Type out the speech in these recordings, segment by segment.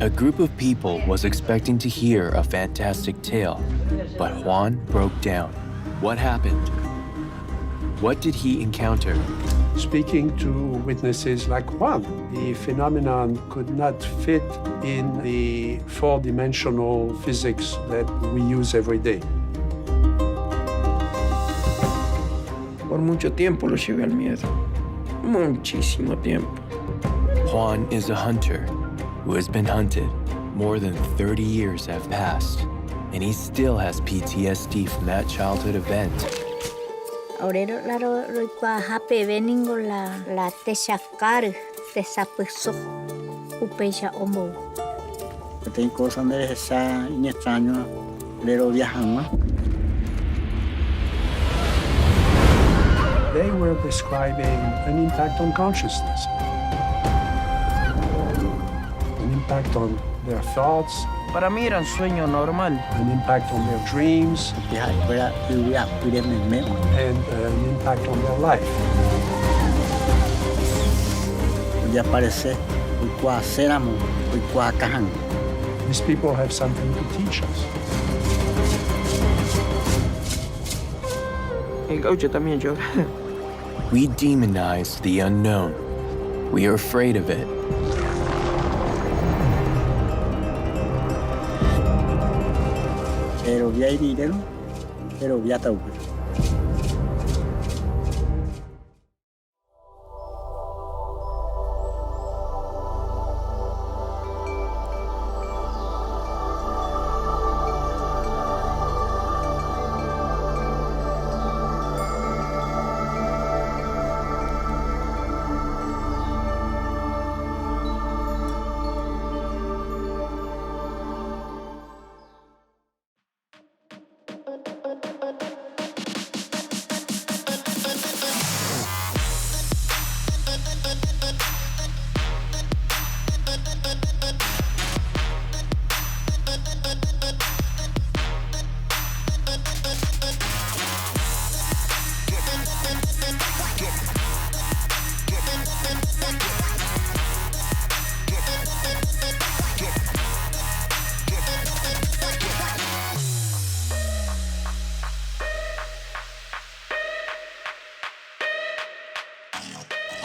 A group of people was expecting to hear a fantastic tale, but Juan broke down. What happened? What did he encounter? Speaking to witnesses like Juan, the phenomenon could not fit in the four-dimensional physics that we use every day. Por mucho tiempo lo llevé al miedo. Muchísimo tiempo. Juan is a hunter who has been hunted. More than 30 years have passed, and he still has PTSD from that childhood event. Aurero laro roikua hape veningo la tesakar tesapuso upecha omo. Tem coisa onde essa inextraño lero viajando. They were describing an impact on consciousness, an impact on their thoughts, Para mí era un sueño normal. an impact on their dreams, and an impact on their life. Podia aparecer o qua seramo, o qua cahan. These people have something to teach us. El gaucho también llora. We demonize the unknown. We are afraid of it. Pero via iridero, pero via tauper.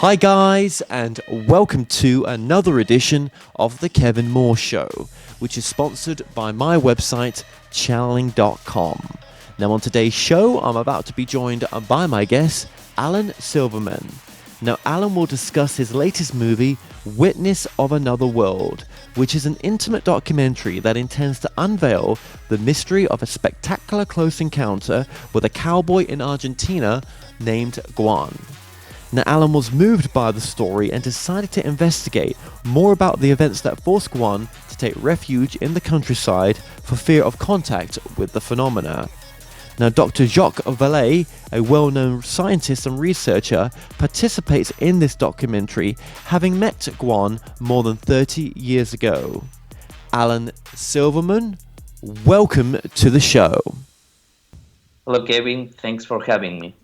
Hi guys, and welcome to another edition of The Kevin Moore Show, which is sponsored by my website, channeling.com. Now on today's show, I'm about to be joined by my guest, Alan Stivelman. Now Alan will discuss his latest movie, Witness of Another World, which is an intimate documentary that intends to unveil the mystery of a spectacular close encounter with a cowboy in Argentina named Juan. Now, Alan was moved by the story and decided to investigate more about the events that forced Juan to take refuge in the countryside for fear of contact with the phenomena. Now, Dr. Jacques Vallée, a well-known scientist and researcher, participates in this documentary, having met Juan more than 30 years ago. Alan Stivelman, welcome to the show. Hello, Kevin. Thanks for having me.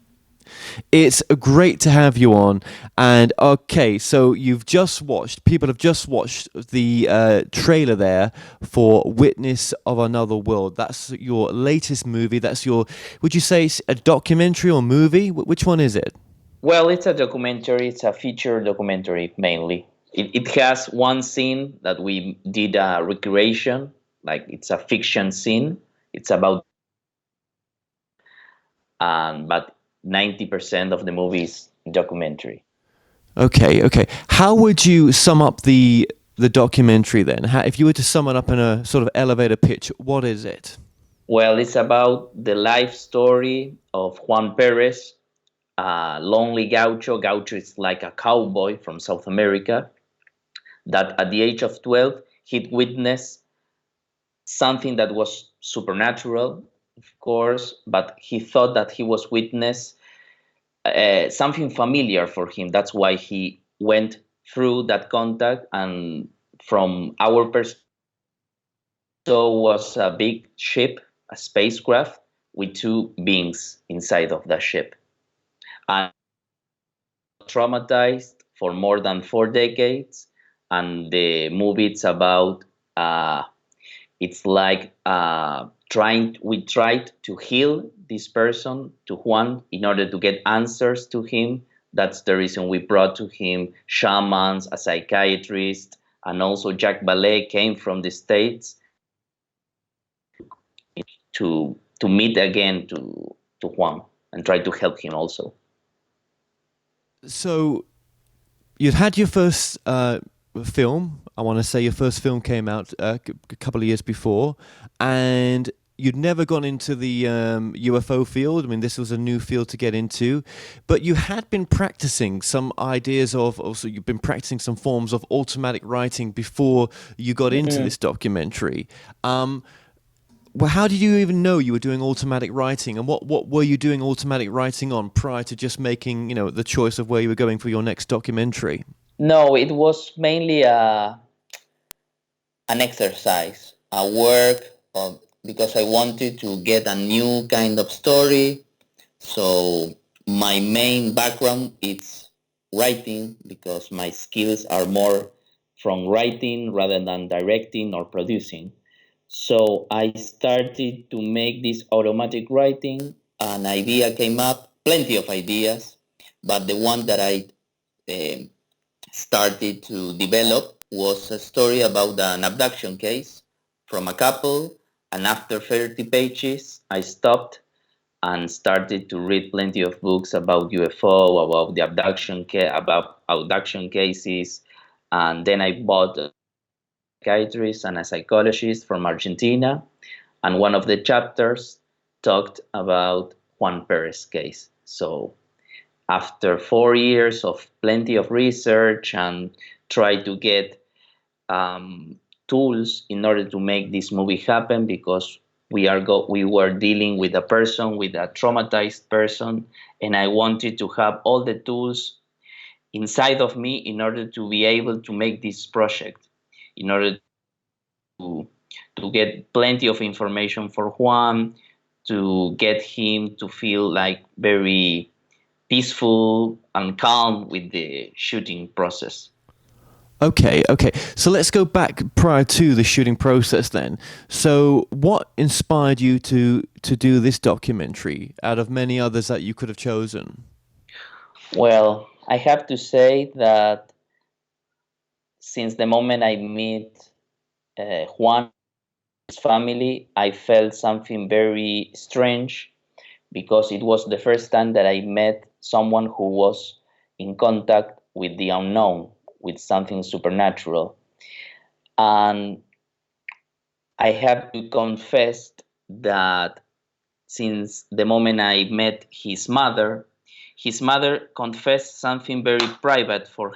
It's great to have you on. And okay, so people have just watched the trailer there for Witness of Another World. That's your latest movie. Would you say it's a documentary or movie? Which one is it? Well, it's a documentary. It's a feature documentary mainly. It has one scene that we did a recreation, like it's a fiction scene. It's about, but 90% of the movie is documentary. Okay. How would you sum up the documentary then? If you were to sum it up in a sort of elevator pitch, what is it? Well, it's about the life story of Juan Pérez, a lonely gaucho. Gaucho is like a cowboy from South America that at the age of 12, he'd witnessed something that was supernatural, of course, but he thought that he was witness something familiar for him. That's why he went through that contact, and from our perspective, so was a big ship, a spacecraft with two beings inside of the ship. And traumatized for more than 4 decades, and the movie it's about uh, it's like we tried to heal this person, to Juan, in order to get answers to him. That's the reason we brought to him shamans, a psychiatrist, and also Jack Ballet came from the States to meet again to Juan and try to help him also. So you'd had your first film. I want to say your first film came out a couple of years before, and you'd never gone into the UFO field. I mean, this was a new field to get into, but you had been practicing some ideas of, also you've been practicing some forms of automatic writing before you got into this documentary. Well, how did you even know you were doing automatic writing, and what were you doing automatic writing on prior to just making, the choice of where you were going for your next documentary? No, it was mainly an exercise, a work, because I wanted to get a new kind of story. So my main background is writing, because my skills are more from writing rather than directing or producing. So I started to make this automatic writing. An idea came up, plenty of ideas, but the one that I started to develop was a story about an abduction case from a couple. And after 30 pages, I stopped and started to read plenty of books about UFO, about the about abduction cases. And then I bought a psychiatrist and a psychologist from Argentina. And one of the chapters talked about Juan Pérez case. So after 4 years of plenty of research and try to get tools in order to make this movie happen, because we were dealing with a person, with a traumatized person, and I wanted to have all the tools inside of me in order to be able to make this project, in order to get plenty of information for Juan, to get him to feel like very peaceful and calm with the shooting process. Okay. So let's go back prior to the shooting process then. So what inspired you to do this documentary out of many others that you could have chosen? Well, I have to say that since the moment I met Juan's family, I felt something very strange, because it was the first time that I met someone who was in contact with the unknown, with something supernatural. And I have to confess that since the moment I met his mother confessed something very private for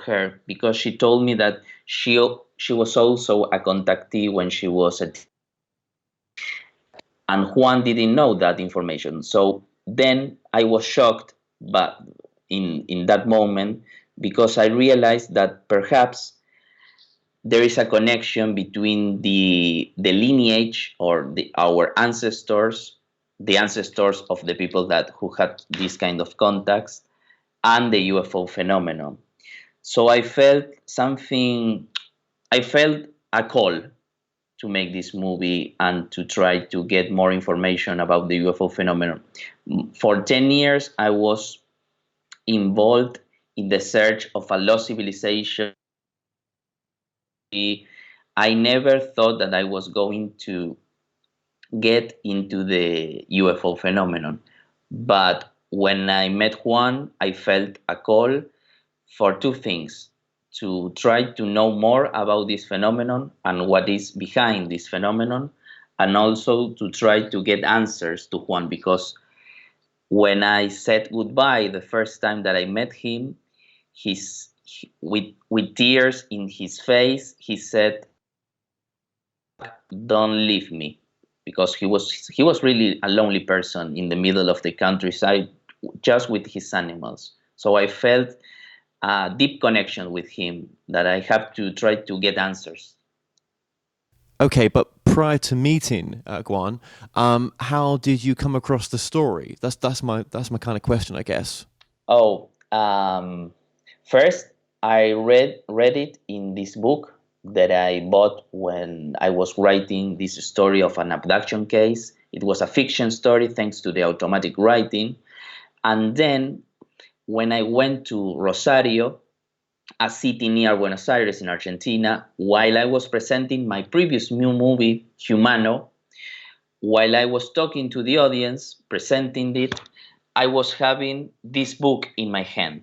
her, because she told me that she was also a contactee when she was a teenager. And Juan didn't know that information. So then I was shocked, but in that moment, because I realized that perhaps there is a connection between the lineage or our ancestors, the ancestors of the people who had this kind of contacts, and the UFO phenomenon. So I felt a call to make this movie and to try to get more information about the UFO phenomenon. For 10 years, I was involved in the search of a lost civilization. I never thought that I was going to get into the UFO phenomenon. But when I met Juan, I felt a call for two things: to try to know more about this phenomenon and what is behind this phenomenon, and also to try to get answers to Juan, because when I said goodbye the first time that I met him, with tears in his face, he said, "Don't leave me," because he was really a lonely person in the middle of the countryside, just with his animals. So I felt a deep connection with him that I have to try to get answers. Okay, but prior to meeting Juan, how did you come across the story? That's my kind of question, I guess. Oh, first I read it in this book that I bought when I was writing this story of an abduction case. It was a fiction story thanks to the automatic writing. And then when I went to Rosario, a city near Buenos Aires in Argentina, while I was presenting my previous new movie, Humano, while I was talking to the audience, presenting it, I was having this book in my hand.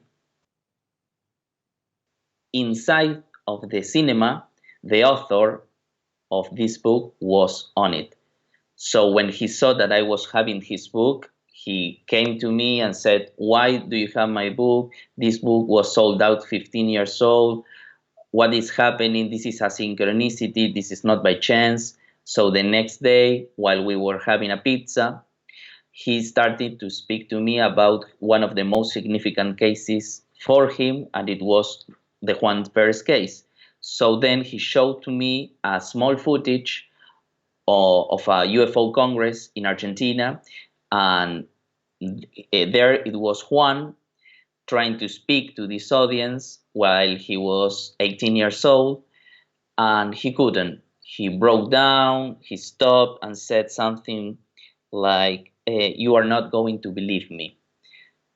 Inside of the cinema, the author of this book was on it. So when he saw that I was having his book, he came to me and said, "Why do you have my book? This book was sold out 15 years old. What is happening? This is a synchronicity. This is not by chance." So the next day, while we were having a pizza, he started to speak to me about one of the most significant cases for him, and it was the Juan Pérez case. So then he showed to me a small footage of a UFO Congress in Argentina, and there it was Juan trying to speak to this audience while he was 18 years old, and he couldn't. He broke down, he stopped and said something like, "You are not going to believe me."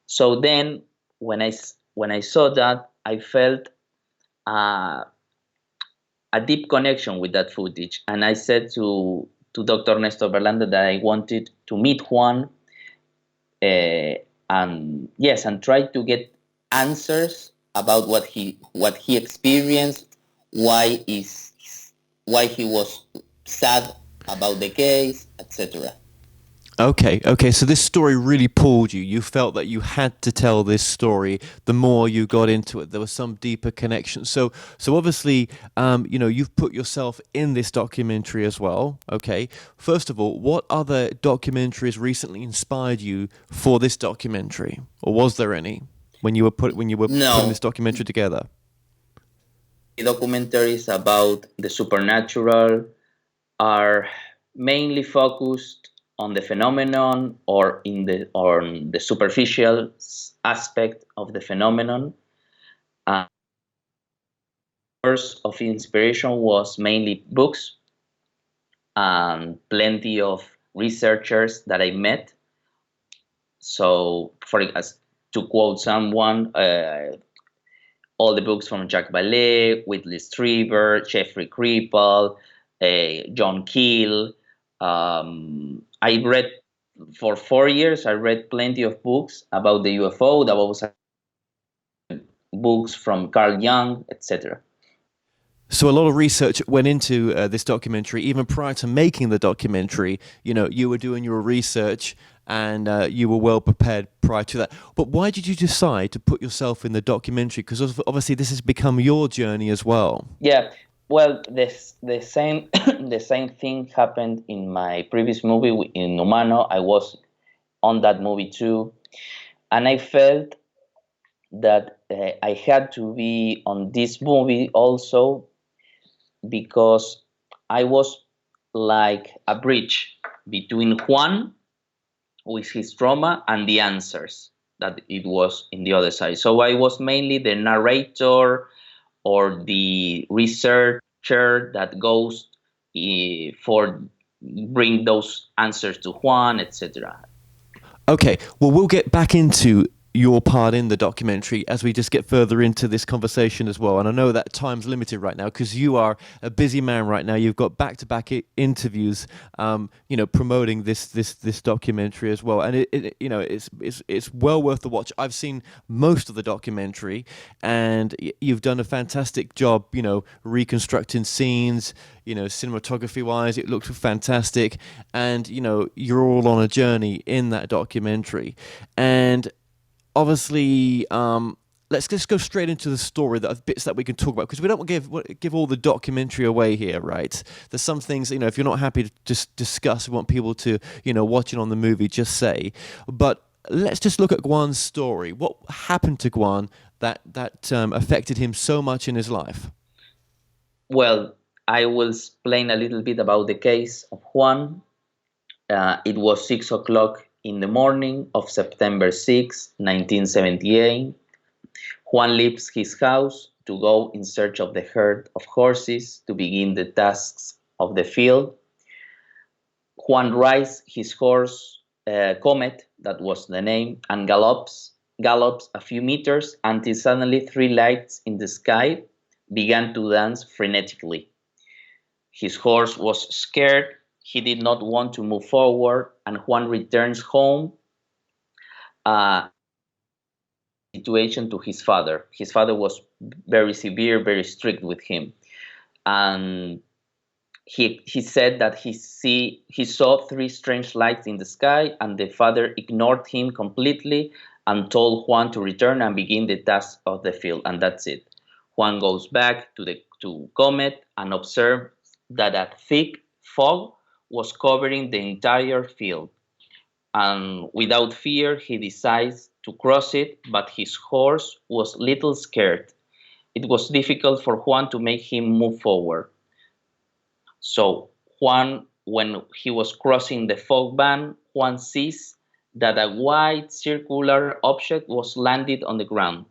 So then when I saw that, I felt a deep connection with that footage. And I said to Dr. Néstor Berlanda that I wanted to meet Juan and try to get answers about what he experienced, why he was sad about the case, etc. Okay. So this story really pulled you. You felt that you had to tell this story. The more you got into it, there was some deeper connection. So obviously, you've put yourself in this documentary as well. Okay. First of all, what other documentaries recently inspired you for this documentary, or was there any when you were putting this documentary together? The documentaries about the supernatural are mainly focused on the phenomenon or on the superficial aspect of the phenomenon. Source of inspiration was mainly books and plenty of researchers that I met. So, to quote someone, all the books from Jacques Vallée, Whitley Strieber, Jeffrey Kripal, John Keel. I read for 4 years. I read plenty of books about the UFO. There was books from Carl Jung, etc. So a lot of research went into this documentary. Even prior to making the documentary, you were doing your research and you were well prepared prior to that. But why did you decide to put yourself in the documentary? Because obviously this has become your journey as well. Yeah. Well, the same the same thing happened in my previous movie in Humano. I was on that movie too, and I felt that I had to be on this movie also because I was like a bridge between Juan with his trauma and the answers that it was in the other side. So I was mainly the narrator or the researcher that goes for bring those answers to Juan, etc. Okay, well, we'll get back into your part in the documentary as we just get further into this conversation as well. And I know that time's limited right now because you are a busy man right now. You've got back-to-back interviews, promoting this documentary as well. And it's well worth the watch. I've seen most of the documentary, and you've done a fantastic job, reconstructing scenes. Cinematography-wise, it looked fantastic, and you're all on a journey in that documentary, and obviously, let's just go straight into the story, bits that we can talk about, because we don't give all the documentary away here, right? There's some things, if you're not happy to just discuss, we want people to, watch it on the movie, just say. But let's just look at Juan's story. What happened to Juan that affected him so much in his life? Well, I will explain a little bit about the case of Juan. It was 6 o'clock in the morning of September 6, 1978. Juan leaves his house to go in search of the herd of horses to begin the tasks of the field. Juan rides his horse, Comet, that was the name, and gallops a few meters until suddenly 3 lights in the sky began to dance frenetically. His horse was scared. He did not want to move forward, and Juan returns home. Situation to his father. His father was very severe, very strict with him, and he said that he saw 3 strange lights in the sky, and the father ignored him completely and told Juan to return and begin the task of the field, and that's it. Juan goes back to Comet and observes that a thick fog was covering the entire field. And without fear, he decides to cross it, but his horse was little scared. It was difficult for Juan to make him move forward. So Juan, when he was crossing the fog band, Juan sees that a white circular object was landed on the ground.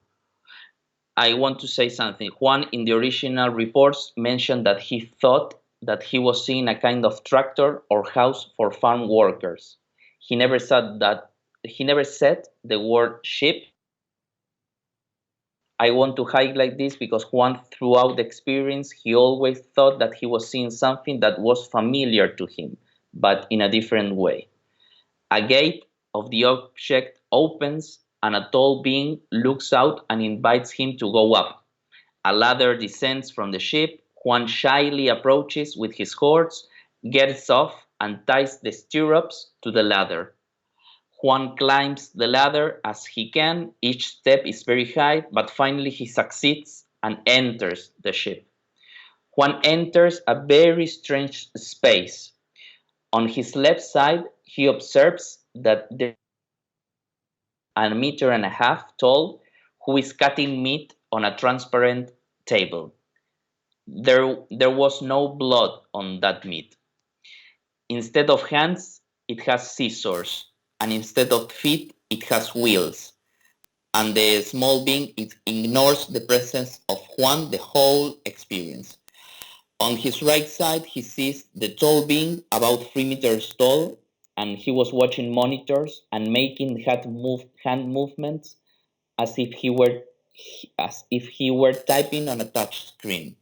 I want to say something. Juan, in the original reports, mentioned that he thought that he was seeing a kind of tractor or house for farm workers. He never said the word ship. I want to highlight this because Juan, throughout the experience, he always thought that he was seeing something that was familiar to him, but in a different way. A gate of the object opens and a tall being looks out and invites him to go up. A ladder descends from the ship. Juan shyly approaches with his horse, gets off, and ties the stirrups to the ladder. Juan climbs the ladder as he can. Each step is very high, but finally he succeeds and enters the ship. Juan enters a very strange space. On his left side, he observes that there is a 1.5 meters tall who is cutting meat on a transparent table. There was no blood on that meat. Instead of hands, it has scissors, and instead of feet, it has wheels. And the small being ignores the presence of Juan the whole experience. On his right side, he sees the tall being, about 3 meters tall, and he was watching monitors and making hand movements as if he were typing on a touch screen.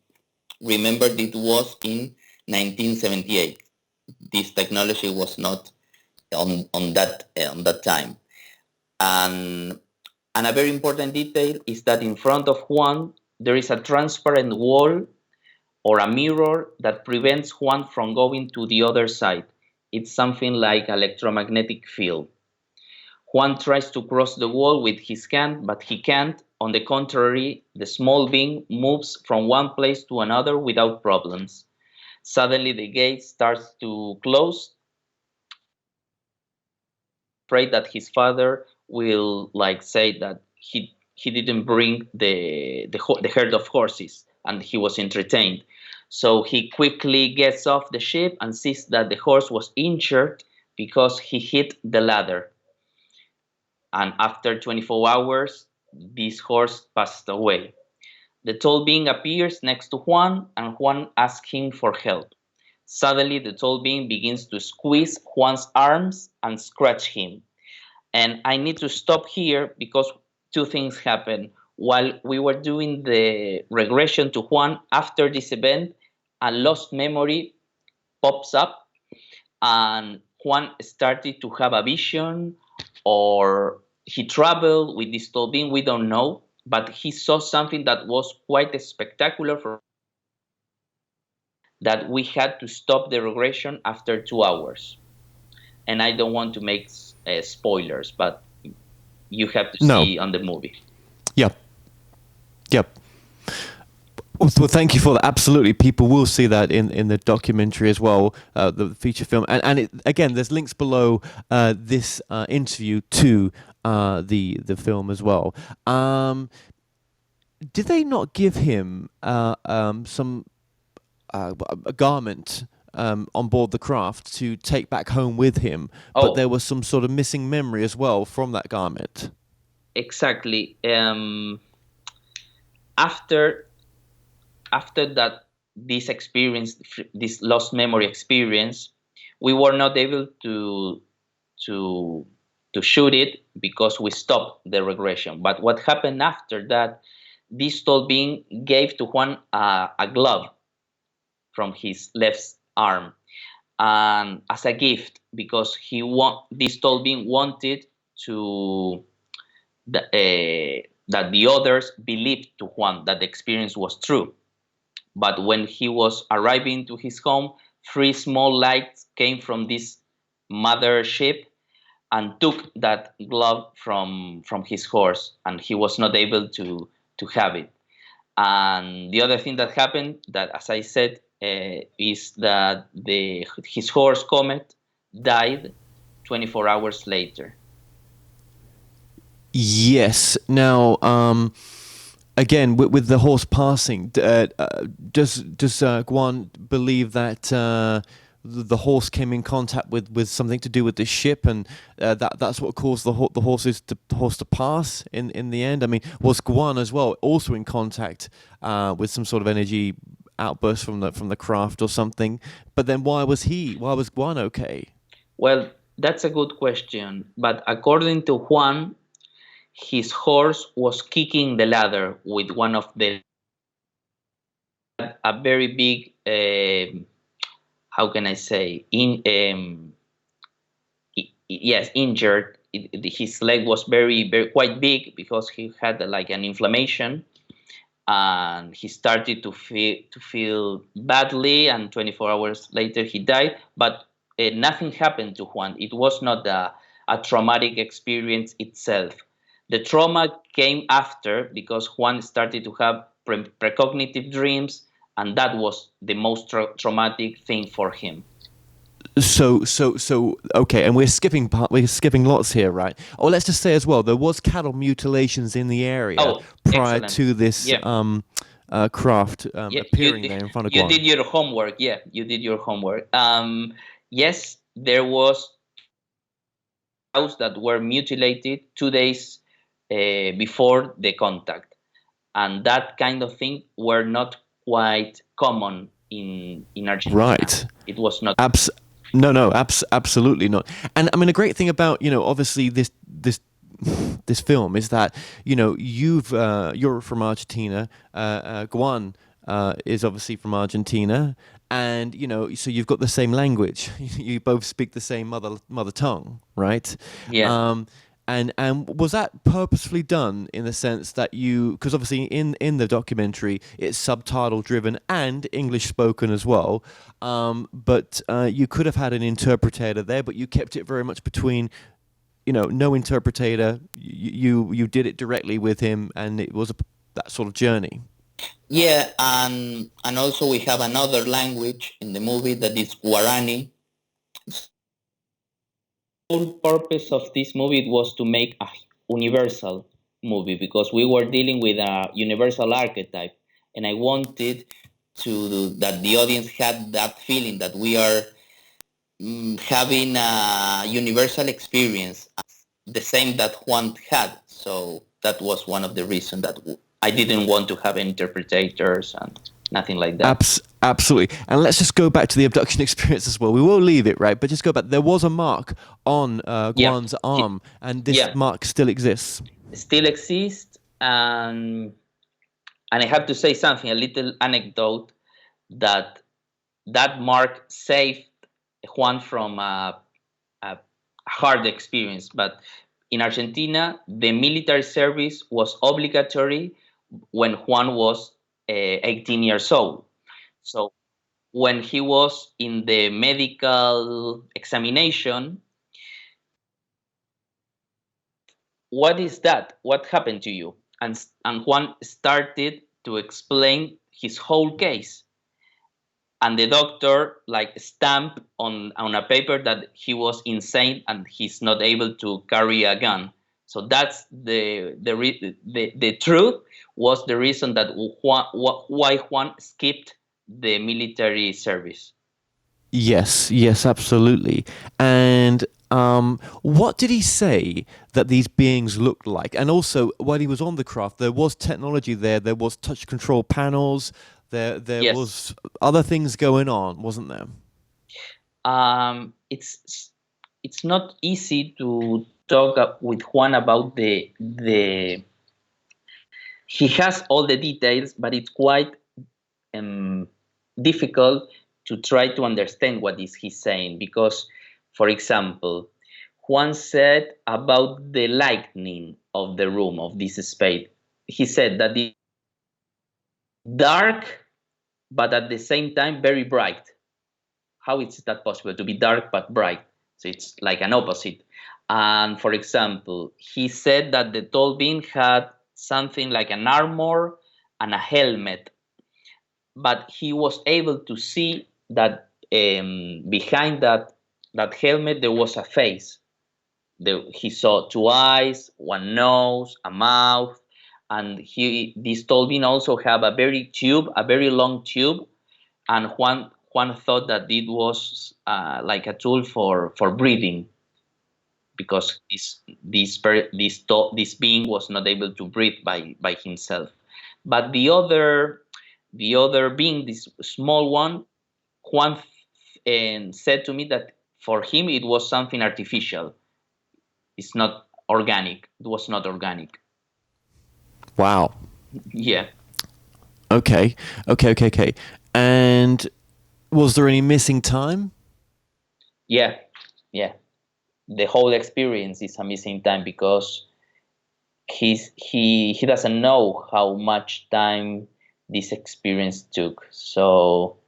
Remember, it was in 1978. This technology was not on that time. And a very important detail is that in front of Juan, there is a transparent wall or a mirror that prevents Juan from going to the other side. It's something like electromagnetic field. Juan tries to cross the wall with his hand, but he can't. On the contrary, the small being moves from one place to another without problems. Suddenly, the gate starts to close. Afraid that his father will say that he didn't bring the herd of horses, and he was entertained. So he quickly gets off the ship and sees that the horse was injured because he hit the ladder. And after 24 hours, this horse passed away. The tall being appears next to Juan, and Juan asks him for help. Suddenly, the tall being begins to squeeze Juan's arms and scratch him. And I need to stop here because 2 things happen. While we were doing the regression to Juan after this event, a lost memory pops up, and Juan started to have a vision, or he traveled with this tall being, we don't know, but he saw something that was quite spectacular for that we had to stop the regression after 2 hours. And I don't want to make spoilers, but you have to see on the movie. Yep. Well, thank you for that. Absolutely, people will see that in the documentary as well, the feature film. And it, again, there's links below this interview to the film as well. Did they not give him some a garment on board the craft to take back home with him? But there was some sort of missing memory as well from that garment. Exactly. after that, this experience, this lost memory experience, we were not able to shoot it because we stopped the regression. But what happened after that, this tall being gave to Juan a glove from his left arm, and as a gift, because this tall being wanted to that the others believed to Juan that the experience was true. But when he was arriving to his home, 3 small lights came from this mother ship and took that glove from his horse, and he was not able to have it. And the other thing that happened, that as I said, is that his horse Comet died 24 hours later. Yes. Now, again, with the horse passing, does Juan believe that the horse came in contact with something to do with the ship, and that's what caused the horse to pass in the end? I mean, was Juan as well also in contact with some sort of energy outburst from the craft or something? But then why was Juan okay? Well, that's a good question. But according to Juan, his horse was kicking the ladder with one of a very big, how can I say, injured. His leg was very, very quite big because he had like an inflammation, and he started to feel badly. And 24 hours later, he died. But nothing happened to Juan. It was not a traumatic experience itself. The trauma came after, because Juan started to have precognitive dreams, and that was the most traumatic thing for him. So okay, and we're skipping lots here, right? Oh, let's just say as well, there was cattle mutilations in the area prior to this craft appearing there in front of Juan. You did your homework. Yeah, you did your homework. Yes, there was cows that were mutilated 2 days before the contact, and that kind of thing were not quite common in Argentina. Right. It was not. Absolutely not. And I mean, a great thing about, obviously this film is that, you're from Argentina, Juan is obviously from Argentina, and so you've got the same language. You both speak the same mother tongue, right? Yeah. And was that purposefully done in the sense that because obviously in the documentary it's subtitle driven and English spoken as well, but you could have had an interpreter there, but you kept it very much between, no interpreter. You did it directly with him, and it was that sort of journey. Yeah, and also we have another language in the movie that is Guarani. The whole purpose of this movie was to make a universal movie, because we were dealing with a universal archetype, and I wanted that the audience had that feeling that we are having a universal experience, the same that Juan had. So that was one of the reasons that I didn't want to have interpreters and nothing like that. Absolutely. And let's just go back to the abduction experience as well. We will leave it, right? But just go back. There was a mark on Juan's arm, and this mark still exists. Still exists. And I have to say something, a little anecdote, that mark saved Juan from a hard experience. But in Argentina, the military service was obligatory when Juan was 18 years old. So when he was in the medical examination, what is that? What happened to you? And Juan started to explain his whole case. And the doctor stamped on a paper that he was insane and he's not able to carry a gun. So that's the truth was the reason that why Juan skipped the military service. Yes, absolutely. And What did he say that these beings looked like? And also, while he was on the craft, there was technology there. There was touch control panels. There Yes. was other things going on, wasn't there? It's not easy to talk with Juan about the. He has all the details, but it's quite difficult to try to understand what is he saying because, for example, Juan said about the lighting of the room of this space. He said that it's dark, but at the same time very bright. How is that possible to be dark but bright? So it's like an opposite. And for example, he said that the tall being had something like an armor and a helmet, but he was able to see that behind that helmet there was a face. He saw two eyes, one nose, a mouth, and this tall being also have a very long tube, and Juan thought that it was like a tool for breathing, because this being was not able to breathe by himself. But the other being, this small one, Juan said to me that for him it was something artificial. It's not organic. It was not organic. Wow. Yeah. Okay. And was there any missing time? Yeah. The whole experience is a missing time because he doesn't know how much time this experience took. So,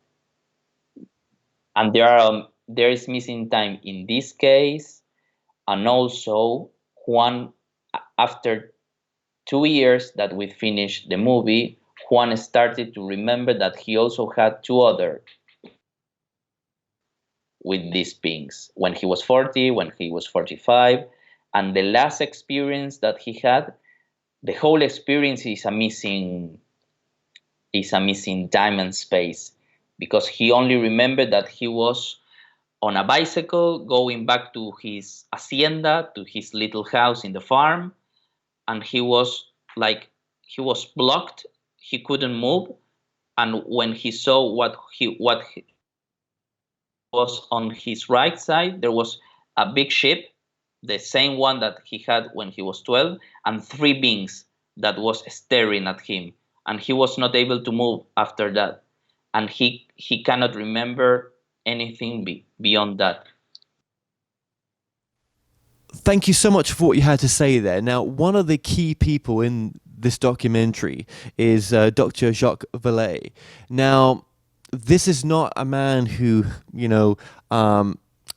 and there is missing time in this case, and also Juan, after 2 years that we finished the movie, Juan started to remember that he also had two other with these beings when he was 40, when he was 45, and the last experience that he had, the whole experience is a missing time and space, because he only remembered that he was on a bicycle going back to his hacienda, to his little house in the farm, and he was blocked. He couldn't move, and when he saw what was on his right side, there was a big ship, the same one that he had when he was 12, and three beings that was staring at him, and he was not able to move after that, and he cannot remember anything beyond that. Thank you so much for what you had to say there. Now, one of the key people in this documentary is Dr. Jacques Vallée. Now, this is not a man who,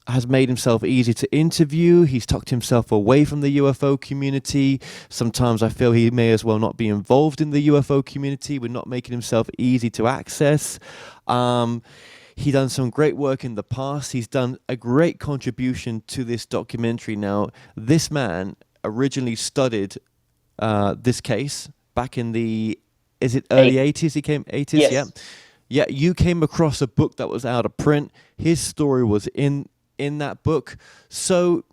has made himself easy to interview. He's tucked himself away from the UFO community. Sometimes I feel he may as well not be involved in the UFO community. We're not making himself easy to access. He's done some great work in the past. He's done a great contribution to this documentary. Now, this man originally studied this case back in the, is it early 80s? He came 80s? Yes. Yeah. Yeah, you came across a book that was out of print. His story was in that book. So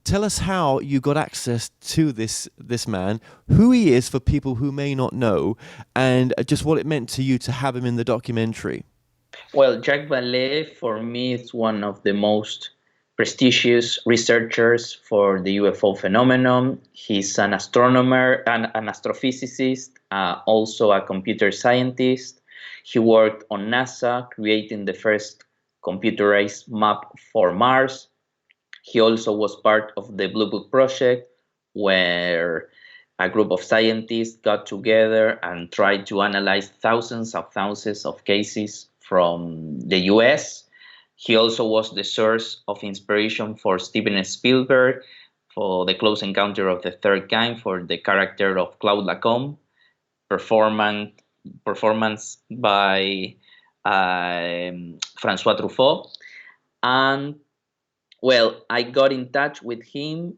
tell us how you got access to this man, who he is for people who may not know, and just what it meant to you to have him in the documentary. Well, Jacques Vallée, for me, is one of the most prestigious researchers for the UFO phenomenon. He's an astronomer and an astrophysicist, also a computer scientist. He worked on NASA, creating the first computerized map for Mars. He also was part of the Blue Book project, where a group of scientists got together and tried to analyze thousands of cases from the US. He also was the source of inspiration for Steven Spielberg for The Close Encounter of the Third Kind, for the character of Claude Lacombe, performance by François Truffaut. And well, I got in touch with him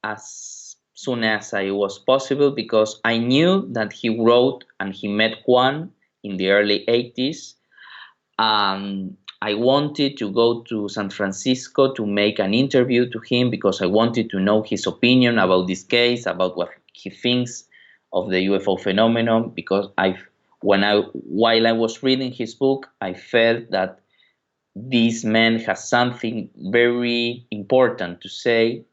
as soon as it was possible, because I knew that he wrote and he met Juan in the early 80s. And I wanted to go to San Francisco to make an interview to him because I wanted to know his opinion about this case, about what he thinks of the UFO phenomenon. Because while I was reading his book, I felt that this man has something very important to say,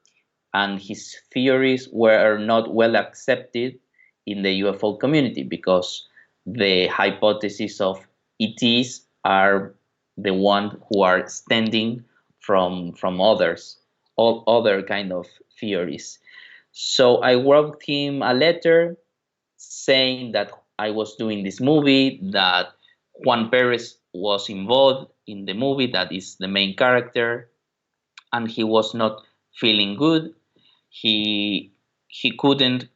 and his theories were not well accepted in the UFO community because the hypotheses of ETs are the one who are standing from others, all other kind of theories. So I wrote him a letter saying that I was doing this movie, that Juan Pérez was involved in the movie, that is the main character, and he was not feeling good. He couldn't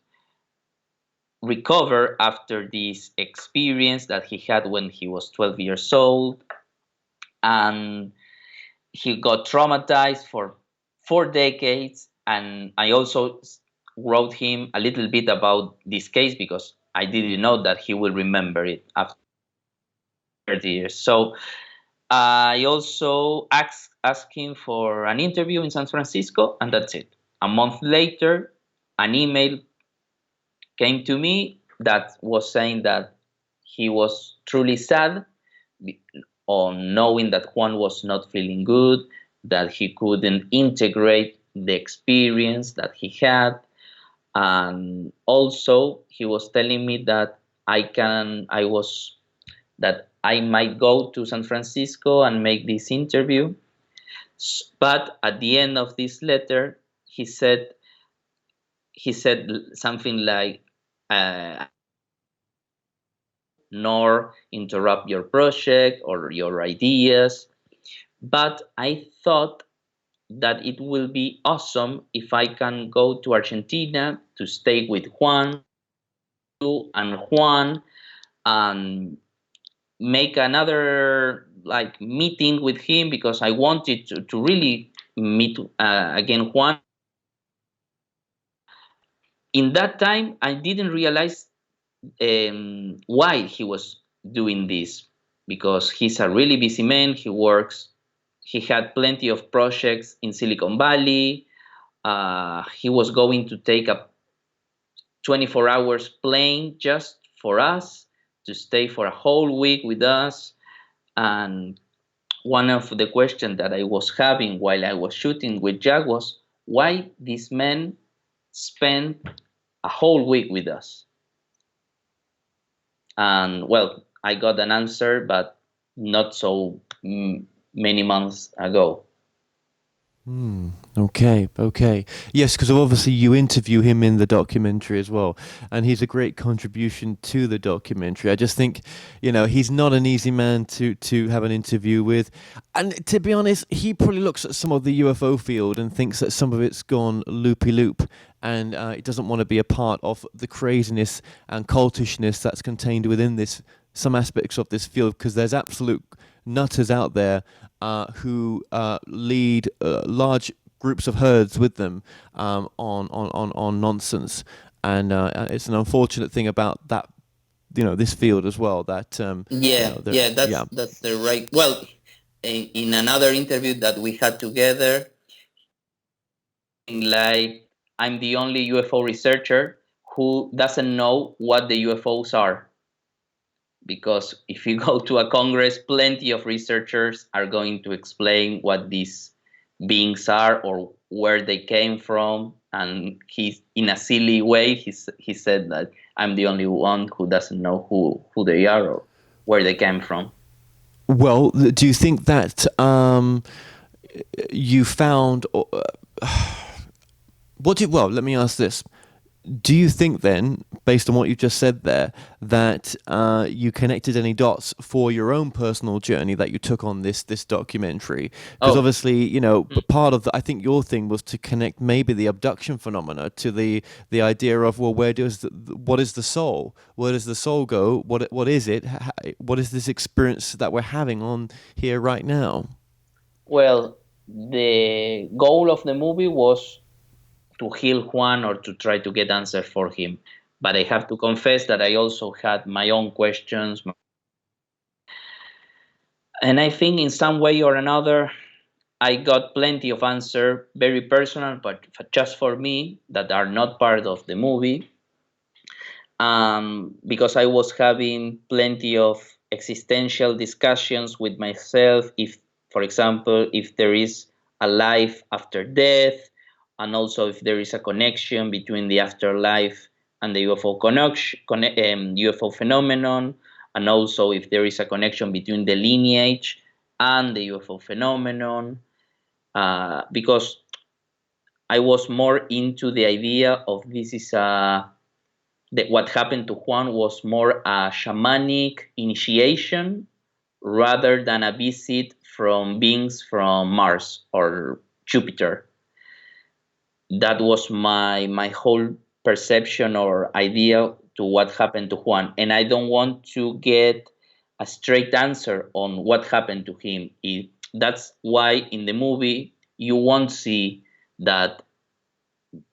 recover after this experience that he had when he was 12 years old, and he got traumatized for 4 decades. And I also wrote him a little bit about this case because I didn't know that he will remember it after 30 years. So I also asked him for an interview in San Francisco, and that's it. A month later, an email came to me that was saying that he was truly sad on knowing that Juan was not feeling good, that he couldn't integrate the experience that he had. And also he was telling me that that I might go to San Francisco and make this interview. But at the end of this letter, he said something like, nor interrupt your project or your ideas. But I thought that it will be awesome if I can go to Argentina to stay with Juan and make another like meeting with him, because I wanted to really meet again Juan. In that time, I didn't realize why he was doing this, because he's a really busy man. He had plenty of projects in Silicon Valley. He was going to take a 24 hours plane just for us, to stay for a whole week with us. And one of the questions that I was having while I was shooting with Jack was, why this man spent a whole week with us? And well, I got an answer, but not so many months ago. Okay. Yes, because obviously you interview him in the documentary as well, and he's a great contribution to the documentary. I just think, he's not an easy man to have an interview with. And to be honest, he probably looks at some of the UFO field and thinks that some of it's gone loopy-loop, and he doesn't want to be a part of the craziness and cultishness that's contained within some aspects of this field, because there's absolute nutters out there who lead large groups of herds with them on nonsense, and it's an unfortunate thing about that, this field as well. That that's the right. Well, in another interview that we had together, like, I'm the only UFO researcher who doesn't know what the UFOs are. Because if you go to a Congress, plenty of researchers are going to explain what these beings are or where they came from. And he, in a silly way, he said that I'm the only one who doesn't know who they are or where they came from. Well, do you think that you found... let me ask this. Do you think then, based on what you just said there, that you connected any dots for your own personal journey that you took on this documentary? Because obviously, part of I think your thing was to connect maybe the abduction phenomena to the idea of, well, what is the soul? Where does the soul go? What is it? What is this experience that we're having on here right now? Well, the goal of the movie was to heal Juan or to try to get answers for him. But I have to confess that I also had my own questions. And I think in some way or another, I got plenty of answer, very personal, but just for me, that are not part of the movie. Because I was having plenty of existential discussions with myself. If, for example, if there is a life after death, and also if there is a connection between the afterlife and the UFO UFO phenomenon, and also if there is a connection between the lineage and the UFO phenomenon, because I was more into the idea of this is that what happened to Juan was more a shamanic initiation rather than a visit from beings from Mars or Jupiter. That was my whole perception or idea to what happened to Juan, and I don't want to get a straight answer on what happened to him. That's why in the movie you won't see that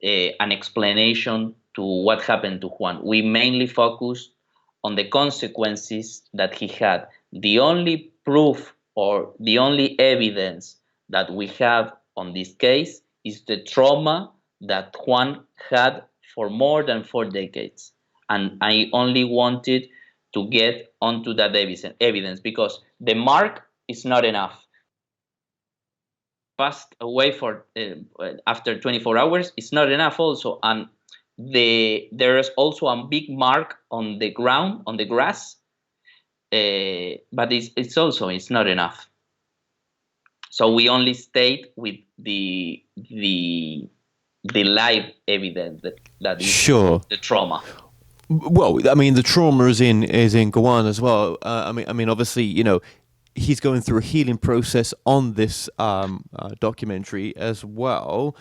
an explanation to what happened to Juan. We mainly focused on the consequences that he had. The only proof or the only evidence that we have on this case is the trauma that Juan had for more than 4 decades. And I only wanted to get onto that evidence because the mark is not enough. Passed away for after 24 hours is not enough also, and there is also a big mark on the ground, on the grass, but it's not enough. So we only stayed with the live evidence that is Sure. the trauma. Well, I mean, the trauma is in Guam as well. I mean, obviously, you know, he's going through a healing process on this documentary as well.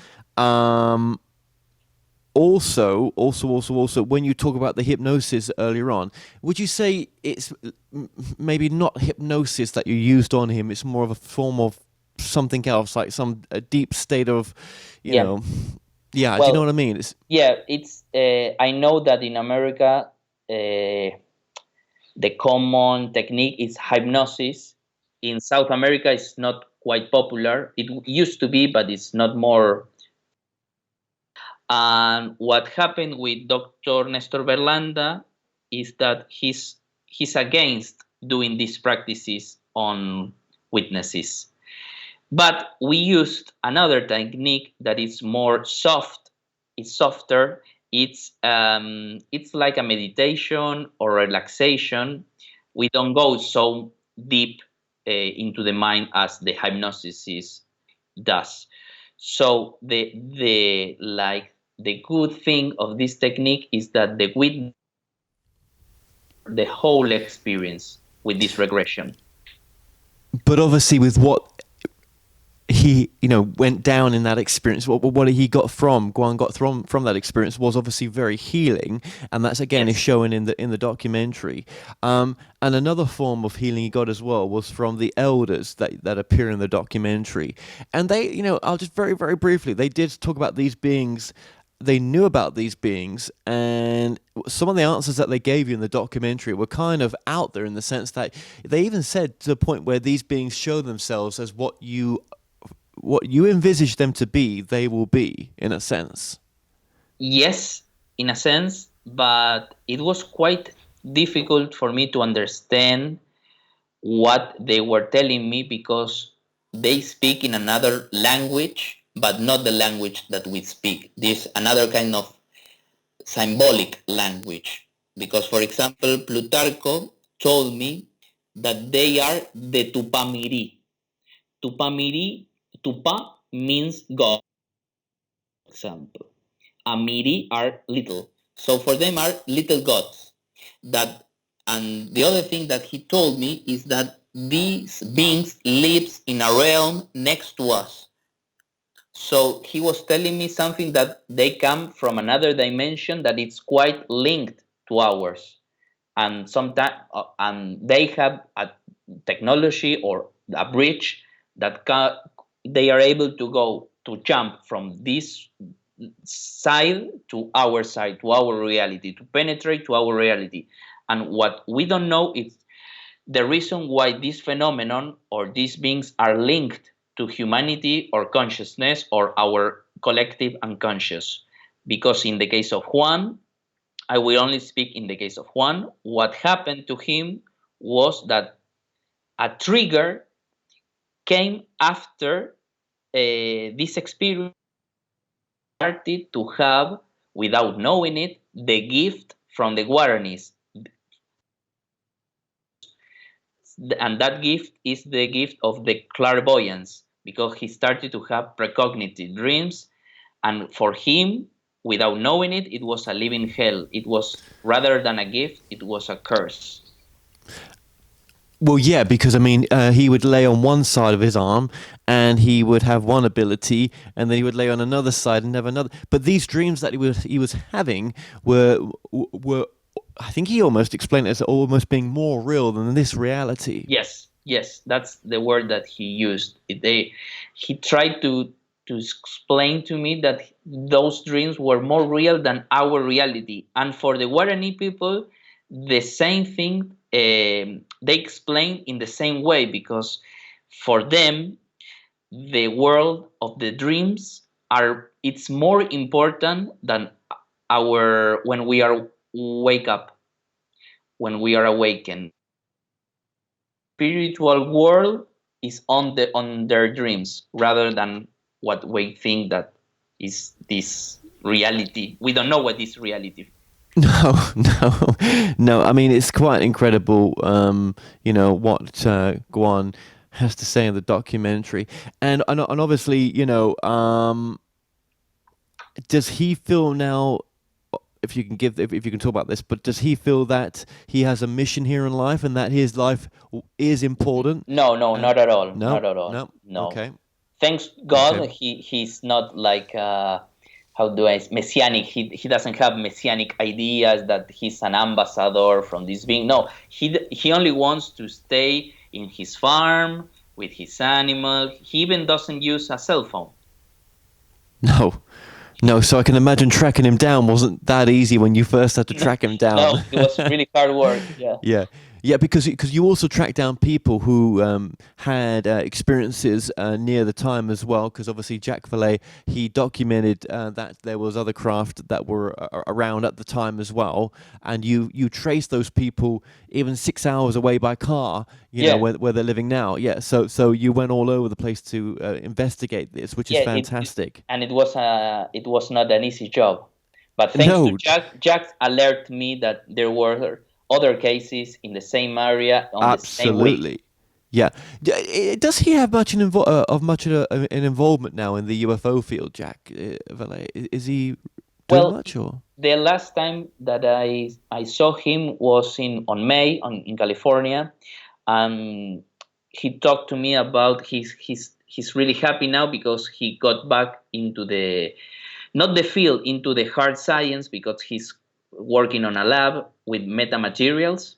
Also, when you talk about the hypnosis earlier on, would you say it's maybe not hypnosis that you used on him? It's more of a form of something else, like a deep state of, you know. Yeah, well, do you know what I mean? It's. I know that in America, the common technique is hypnosis. In South America, it's not quite popular. It used to be, but it's not more. And what happened with Dr. Nestor Berlanda is that he's against doing these practices on witnesses. But we used another technique that is more soft. It's softer. It's like a meditation or relaxation. We don't go so deep into the mind as the hypnosis does. So the good thing of this technique is that the witness the whole experience with this regression. But obviously, with what he, you know, went down in that experience, what he got from that experience was obviously very healing, and that's again is shown in the documentary. And another form of healing he got as well was from the elders that appear in the documentary. And they, you know, I'll just very, very briefly, they did talk about these beings. They knew about these beings, and some of the answers that they gave you in the documentary were kind of out there in the sense that they even said to the point where these beings show themselves as what you envisage them to be, they will be, in a sense. Yes, in a sense, but it was quite difficult for me to understand what they were telling me because they speak in another language, but not the language that we speak. This another kind of symbolic language. Because, for example, Plutarco told me that they are the Tupamiri. Tupa means God, for example. Amiri are little. So for them are little gods. And the other thing that he told me is that these beings lives in a realm next to us. So he was telling me something that they come from another dimension that it's quite linked to ours, and sometimes and they have a technology or a bridge that they are able to jump from this side to our reality, to penetrate to our reality. And what we don't know is the reason why this phenomenon or these beings are linked to humanity or consciousness or our collective unconscious. Because in the case of Juan, I will only speak in the case of Juan, what happened to him was that a trigger came after this experience started to have, without knowing it, the gift from the Guaranis. And that gift is the gift of the clairvoyance, because he started to have precognitive dreams. And for him, without knowing it, it was a living hell. It was, rather than a gift, it was a curse. Well, yeah, because I mean, he would lay on one side of his arm, and he would have one ability, and then he would lay on another side and have another. But these dreams that he was having were, I think he almost explained it as almost being more real than this reality. Yes, that's the word that he used. He tried to explain to me that those dreams were more real than our reality. And for the Guarani people, the same thing, they explain in the same way, because for them, the world of the dreams it's more important than when we are wake up, when we are awakened. Spiritual world is on their dreams rather than what we think that is this reality. We don't know what is reality. No. I mean, it's quite incredible, what Guan has to say in the documentary, and obviously, does he feel now? If you can talk about this, but does he feel that he has a mission here in life and that his life is important? No, not at all. No, not at all. No. Okay. Thanks God, Okay. he's not like messianic. He doesn't have messianic ideas that he's an ambassador from this being. No, he only wants to stay in his farm with his animal. He even doesn't use a cell phone. No, so I can imagine tracking him down wasn't that easy when you first had to track him down. No, it was really hard work. Yeah. Yeah, because you also tracked down people who had experiences near the time as well. Because obviously Jack Valet, he documented that there was other craft that were around at the time as well, and you traced those people even 6 hours away by car. You know where they're living now. Yeah, so you went all over the place to investigate this, which is fantastic. And it was not an easy job, but thanks to Jack alerted me that there were other cases in the same area on the same week. Absolutely. Yeah. Does he have much an involvement now in the UFO field, Jack Valet? Is he doing much? Or the last time that I saw him was in May in California, and he talked to me about he's really happy now because he got back into not the field, into the hard science, because he's working on a lab with metamaterials.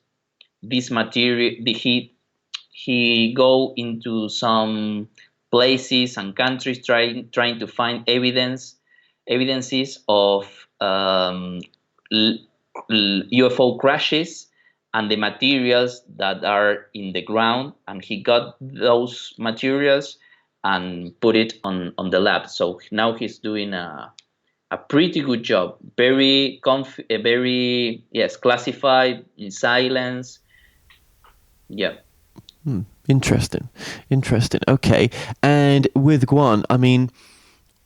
This material, he go into some places and countries trying to find evidences of UFO crashes and the materials that are in the ground, and he got those materials and put it on the lab. So now he's doing a pretty good job. Very classified, in silence. Yeah. Interesting. Okay. And with Guan, I mean,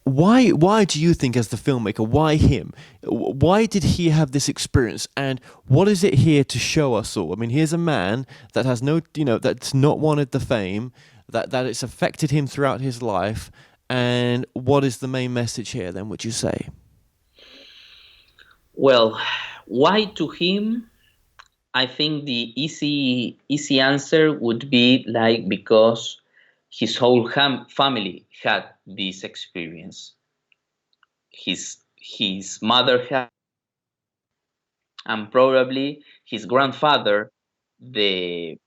why do you think, as the filmmaker, why him? Why did he have this experience? And what is it here to show us all? I mean, here's a man that has that's not wanted the fame, that it's affected him throughout his life. And what is the main message here then, would you say? Well, why to him? I think the easy answer would be because his whole family had this experience. His mother had, and probably his grandfather. His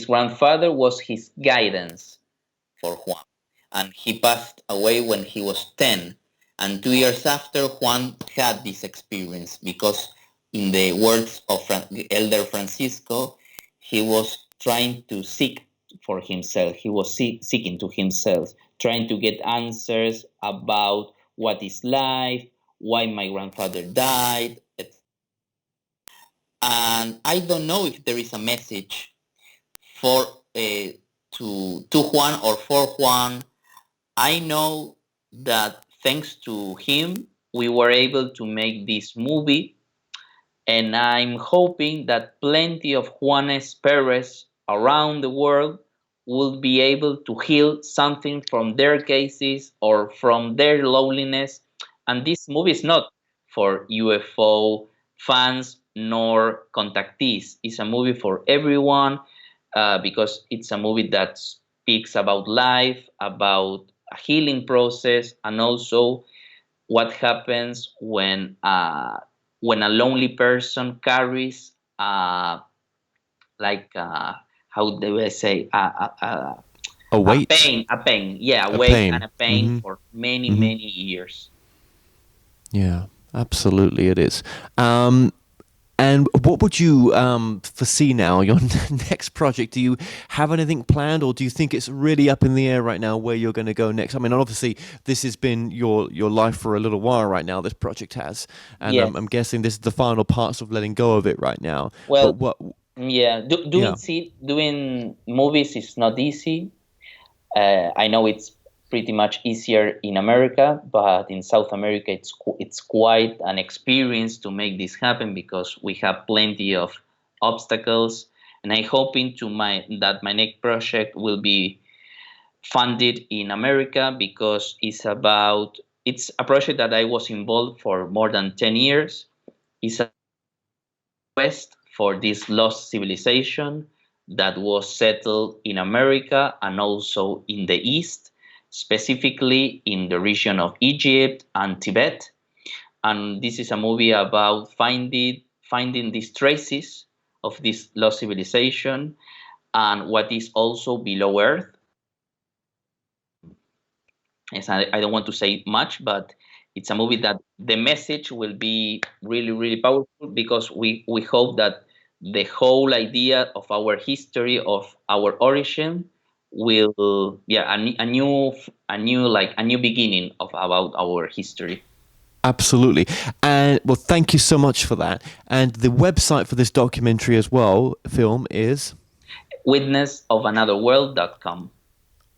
grandfather was his guidance for Juan, and he passed away when he was 10. And 2 years after, Juan had this experience because in the words of Elder Francisco, he was trying to seek for himself. He was seeking to himself, trying to get answers about what is life, why my grandfather died. And I don't know if there is a message for to Juan or for Juan. I know that thanks to him, we were able to make this movie, and I'm hoping that plenty of Juanes Perez around the world will be able to heal something from their cases or from their loneliness. And this movie is not for UFO fans nor contactees. It's a movie for everyone because it's a movie that speaks about life, about a healing process, and also what happens when a lonely person carries like how do I say A weight. a pain, yeah, a A weight pain. and a pain Mhm. for many Mhm. many years. Yeah, absolutely, it is. And what would you foresee now, your next project? Do you have anything planned, or do you think it's really up in the air right now where you're going to go next? I mean, obviously, this has been your life for a little while right now, this project has. And Yes. I'm guessing this is the final parts of letting go of it right now. Well, But what, yeah, yeah. doing movies is not easy. I know it's pretty much easier in America, but in South America, it's quite an experience to make this happen because we have plenty of obstacles. And I hoping that my next project will be funded in America because it's a project that I was involved for more than 10 years. It's a quest for this lost civilization that was settled in America and also in the East, specifically in the region of Egypt and Tibet. And this is a movie about finding these traces of this lost civilization and what is also below Earth. Yes, I don't want to say much, but it's a movie that the message will be really, really powerful because we hope that the whole idea of our history, of our origin, will a new beginning of about our history. Absolutely. And well, thank you so much for that. And the website for this documentary as well, film, is? Witnessofanotheworld.com.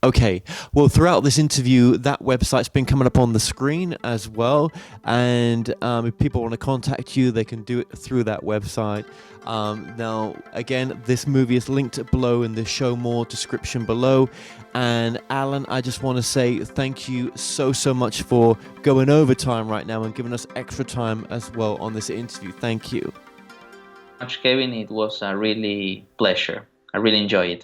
Okay. Well, throughout this interview, that website's been coming up on the screen as well. And if people want to contact you, they can do it through that website. Now, again, this movie is linked below in the show more description below. And Alan, I just want to say thank you so much for going over time right now and giving us extra time as well on this interview. Thank you. Much, Kevin. It was a really pleasure. I really enjoyed it.